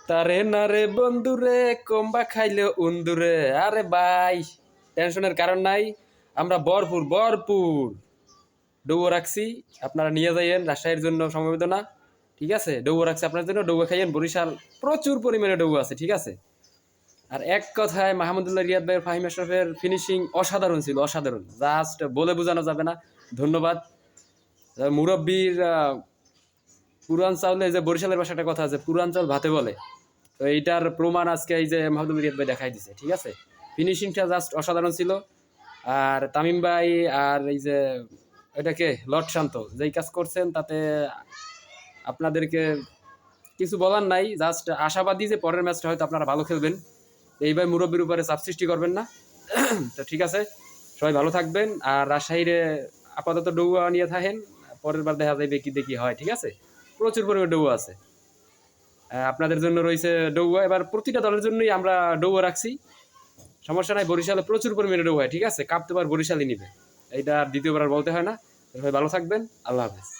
তারে না রে বন্ধুরে কম্বা খাইলে উন্দুরে। আরে ভাই, টেনশনের কারণ নাই, আমরা ভরপুর ভরপুর ডৌবো রাখছি। আপনারা নিয়ে যাইয়েন রাজশাহীর জন্য সমবেদনা। ঠিক আছে, ডৌবো রাখছি আপনার জন্য, ডৌবো খাইয়েন। বরিশাল প্রচুর পরিমাণে ডৌবো আছে। ঠিক আছে। আর এক কথায় মাহমুদুল্লাহ রিয়াদ ভাইয়ের, ফাহিম আশরাফের ফিনিশিং অসাধারণ ছিল, অসাধারণ, জাস্ট বলে বোঝানো যাবে না। ধন্যবাদ মুরব্বীর। পুরান চাউলে, যে বরিশালের ভাষাটা কথা আছে, পুরান চাউল ভাতে বলে, তো এইটার প্রমাণ আজকে এই যে মাহমুদুল রিয়াদ ভাই দেখাই দিছে। ঠিক আছে, ফিনিশিংটা জাস্ট অসাধারণ ছিল। আর তামিম ভাই আর এই যে এটাকে লর্ড শান্ত যেই কাজ করছেন, তাতে আপনাদেরকে কিছু বলার নাই। জাস্ট আশাবাদী যে পরের ম্যাচটা হয়তো আপনারা ভালো খেলবেন। এই ভাই মুরব্বীর উপরে চাপ সৃষ্টি করবেন না। তো ঠিক আছে, সবাই ভালো থাকবেন। আর রাজশাহীরে আপাতত ডৌয়া নিয়ে থাকেন, পরের বার দেখা যাবে কি দেখি হয়। ঠিক আছে, প্রচুর পরিমাণে ডৌয়া আছে। আপনাদের জন্য রয়েছে ডৌয়া। এবার প্রতিটা দলের জন্যই আমরা ডৌয়া রাখছি, সমস্যা নাই। বরিশালে প্রচুর পরিমাণে ডৌয়া, ঠিক আছে, কাপ তো এবার বরিশালই নিবে, এইটা আর দ্বিতীয়বার আর বলতে হয় না। সবাই ভালো থাকবেন, আল্লাহ হাফেজ।